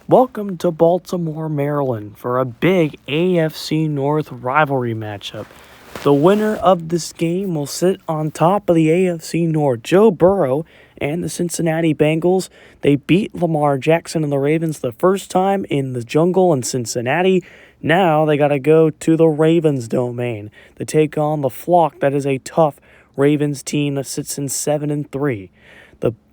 Welcome to Baltimore, Maryland for a big AFC North rivalry matchup. The winner of this game will sit on top of the AFC North. Joe Burrow and the Cincinnati Bengals, they beat Lamar Jackson and the Ravens the first time in the jungle in Cincinnati. Now they got to go to the Ravens domain to take on the flock that is a tough Ravens team that sits in 7-3.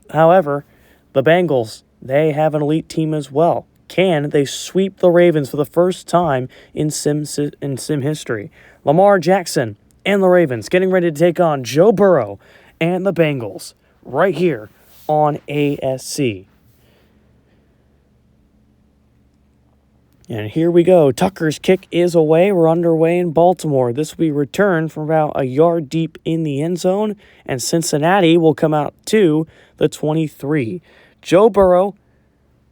However, the Bengals, they have an elite team as well. Can they sweep the Ravens for the first time in sim history? Lamar Jackson and the Ravens getting ready to take on Joe Burrow and the Bengals right here on ASC. And here we go. Tucker's kick is away. We're underway in Baltimore. This will be returned from about a yard deep in the end zone, and Cincinnati will come out to the 23. Joe Burrow,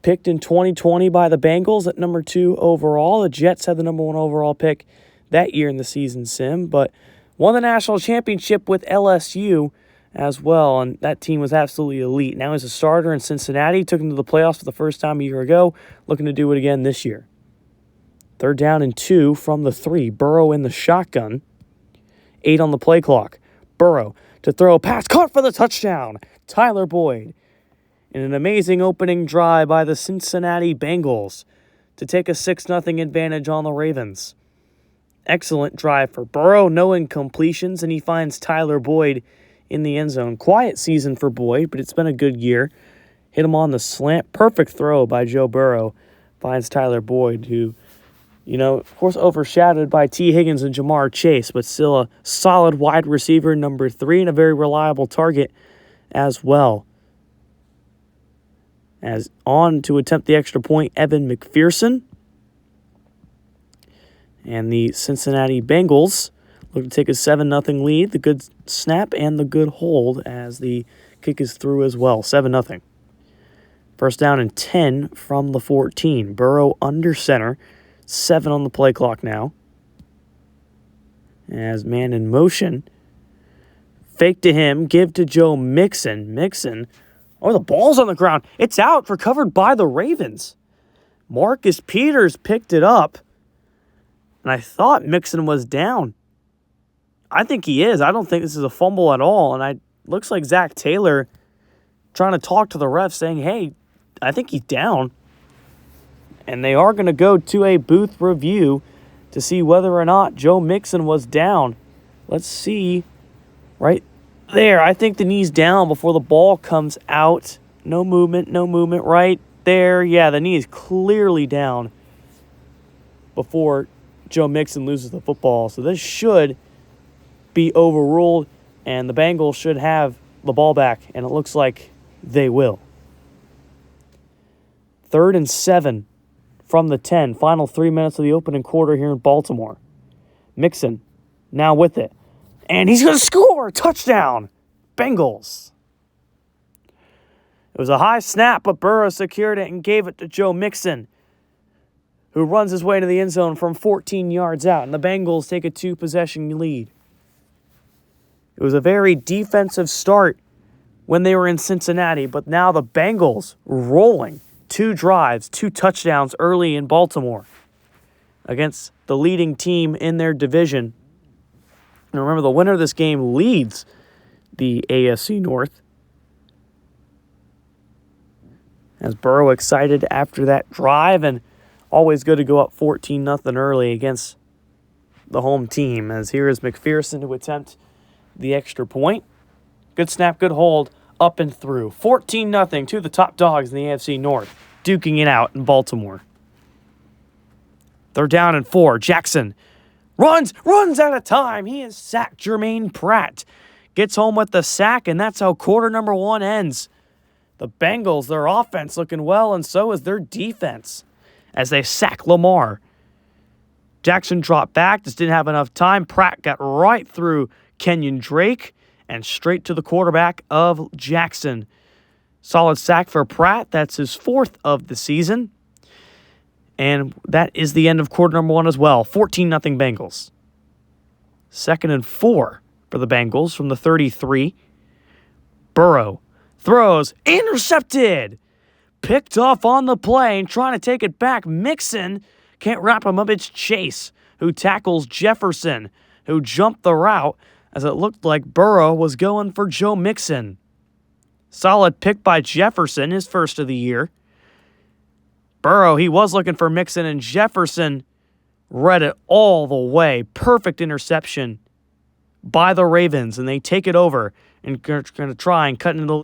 picked in 2020 by the Bengals at number 2 overall. The Jets had the number 1 overall pick that year in the season sim, but won the national championship with LSU as well, and that team was absolutely elite. Now he's a starter in Cincinnati, took him to the playoffs for the first time a year ago, looking to do it again this year. 3rd down and 2 from the 3. Burrow in the shotgun. 8 on the play clock. Burrow to throw a pass, caught for the touchdown. Tyler Boyd in an amazing opening drive by the Cincinnati Bengals to take a 6-0 advantage on the Ravens. Excellent drive for Burrow, no incompletions, and he finds Tyler Boyd in the end zone. Quiet season for Boyd, but it's been a good year. Hit him on the slant. Perfect throw by Joe Burrow. Finds Tyler Boyd, who, of course, overshadowed by T. Higgins and Jamar Chase, but still a solid wide receiver, number 3, and a very reliable target as well. As on to attempt the extra point, Evan McPherson. And the Cincinnati Bengals look to take a 7-0 lead. The good snap and the good hold as the kick is through as well. 7-0. 1st down and 10 from the 14. Burrow under center. 7 on the play clock now. As man in motion. Fake to him. Give to Joe Mixon. The ball's on the ground. It's out, recovered by the Ravens. Marcus Peters picked it up. And I thought Mixon was down. I think he is. I don't think this is a fumble at all. And looks like Zach Taylor trying to talk to the ref saying, hey, I think he's down. And they are going to go to a booth review to see whether or not Joe Mixon was down. Let's see. Right there. I think the knee's down before the ball comes out. No movement right there. Yeah, the knee is clearly down before Joe Mixon loses the football. So this should be overruled, and the Bengals should have the ball back, and it looks like they will. 3rd and 7 from the 10. Final 3 minutes of the opening quarter here in Baltimore. Mixon now with it. And he's going to score! Touchdown! Bengals. It was a high snap, but Burrow secured it and gave it to Joe Mixon, who runs his way to the end zone from 14 yards out. And the Bengals take a 2-possession lead. It was a very defensive start when they were in Cincinnati, but now the Bengals rolling. 2 drives, 2 touchdowns early in Baltimore against the leading team in their division. And remember, the winner of this game leads the AFC North. As Burrow excited after that drive, and always good to go up 14-0 early against the home team. As here is McPherson to attempt the extra point. Good snap, good hold, up and through. 14-0 to the top dogs in the AFC North, duking it out in Baltimore. 3rd down and 4. Jackson runs out of time. He has sacked Jermaine Pratt. Gets home with the sack, and that's how quarter number 1 ends. The Bengals, their offense looking well, and so is their defense as they sack Lamar. Jackson dropped back, just didn't have enough time. Pratt got right through Kenyon Drake and straight to the quarterback of Jackson. Solid sack for Pratt. That's his 4th of the season. And that is the end of quarter number 1 as well. 14-0 Bengals. 2nd and 4 for the Bengals from the 33. Burrow throws, intercepted. picked off on the play and trying to take it back. Mixon can't wrap him up. It's Chase who tackles Jefferson, who jumped the route as it looked like Burrow was going for Joe Mixon. Solid pick by Jefferson, his first of the year. Burrow, he was looking for Mixon, and Jefferson read it all the way. Perfect interception by the Ravens, and they take it over and going to try and cut into the...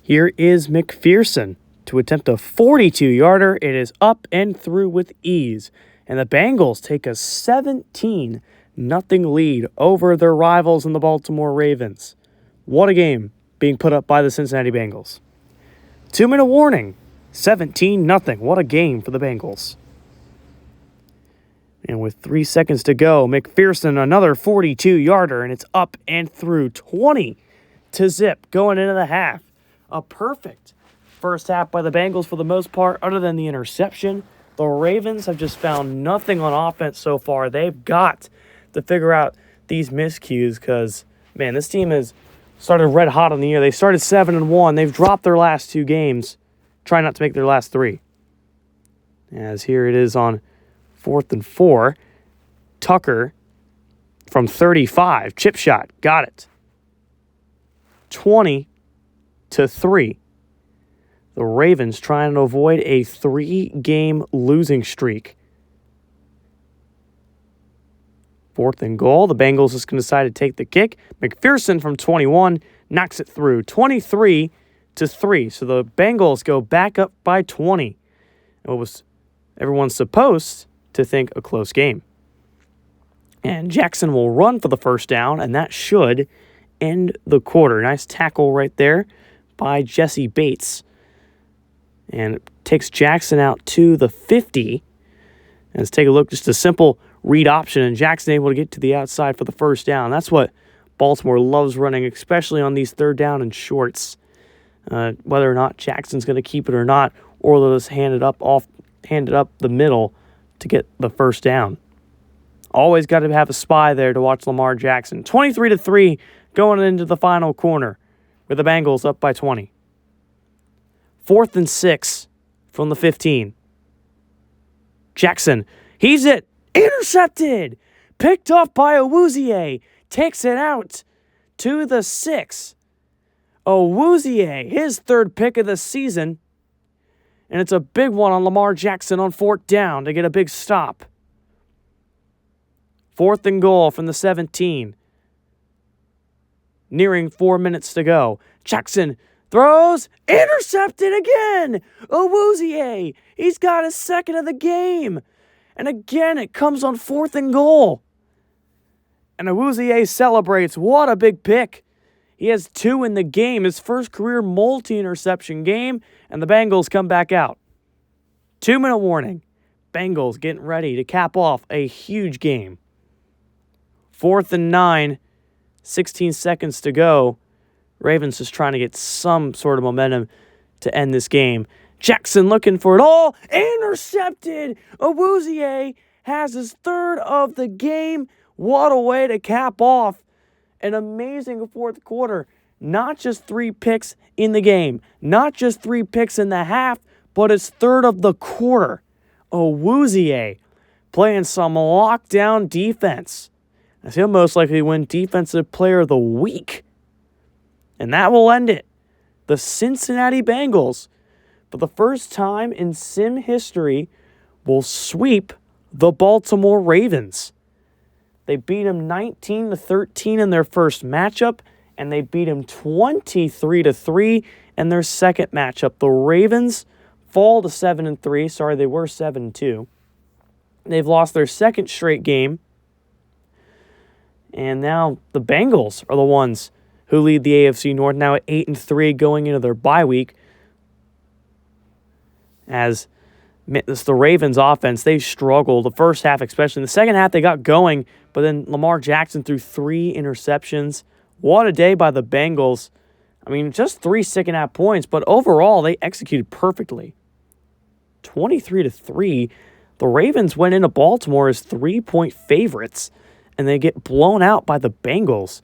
Here is McPherson to attempt a 42-yarder. It is up and through with ease, and the Bengals take a 17-0 lead over their rivals in the Baltimore Ravens. What a game being put up by the Cincinnati Bengals. 2-minute warning, 17-0. What a game for the Bengals. And with 3 seconds to go, McPherson, another 42-yarder, and it's up and through 20-0 going into the half. A perfect first half by the Bengals for the most part, other than the interception. The Ravens have just found nothing on offense so far. They've got to figure out these miscues because, man, this team has started red hot in the year. They started 7-1. They've dropped their last 2 games, trying not to make their last 3. As here it is on 4th and 4. Tucker from 35. Chip shot. Got it. 20-3. The Ravens trying to avoid a 3-game losing streak. 4th and goal. The Bengals is going to decide to take the kick. McPherson from 21 knocks it through. 23-3. So the Bengals go back up by 20. It was everyone's supposed to think a close game. And Jackson will run for the first down, and that should end the quarter. Nice tackle right there by Jesse Bates. And it takes Jackson out to the 50. And let's take a look, just a simple read option, and Jackson able to get to the outside for the first down. That's what Baltimore loves running, especially on these 3rd down and shorts. Whether or not Jackson's going to keep it or not, or they'll just hand it up the middle to get the first down. Always got to have a spy there to watch Lamar Jackson. 23-3 going into the final corner with the Bengals up by 20. 4th and 6 from the 15. Jackson, he's it. Intercepted. Picked off by Awuzie. Takes it out to the 6. Awuzie, his 3rd pick of the season. And it's a big one on Lamar Jackson on 4th down to get a big stop. 4th and goal from the 17. Nearing 4 minutes to go. Jackson throws. Intercepted again. Awuzie, he's got his 2nd of the game. And again, it comes on 4th and goal. And Awuzie celebrates. What a big pick. He has 2 in the game, his first career multi-interception game, and the Bengals come back out. 2-minute warning. Bengals getting ready to cap off a huge game. 4th and 9, 16 seconds to go. Ravens just trying to get some sort of momentum to end this game. Jackson looking for it all. Intercepted. Awuzie has his 3rd of the game. What a way to cap off an amazing 4th quarter. Not just 3 picks in the game. Not just 3 picks in the half, but his 3rd of the quarter. Awuzie playing some lockdown defense. As he'll most likely win Defensive Player of the Week. And that will end it. The Cincinnati Bengals, for the first time in Sim history, will sweep the Baltimore Ravens. They beat them 19-13 in their first matchup, and they beat them 23-3 in their second matchup. The Ravens fall to 7-3. Sorry, they were 7-2. They've lost their 2nd straight game. And now the Bengals are the ones who lead the AFC North, now at 8-3 going into their bye week. As it's the Ravens offense, they struggled the first half especially. In the second half, they got going, but then Lamar Jackson threw 3 interceptions. What a day by the Bengals. I mean, just 3 second-half points, but overall, they executed perfectly. 23-3, the Ravens went into Baltimore as 3-point favorites, and they get blown out by the Bengals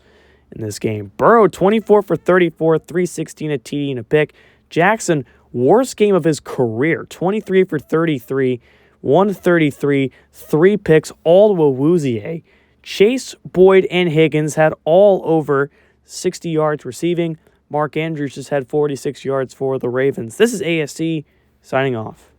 in this game. Burrow, 24 for 34, 316, a TD, and a pick. Jackson, worst game of his career, 23 for 33, 133, 3 picks, all to Awuzie. Chase, Boyd, and Higgins had all over 60 yards receiving. Mark Andrews just had 46 yards for the Ravens. This is ASC signing off.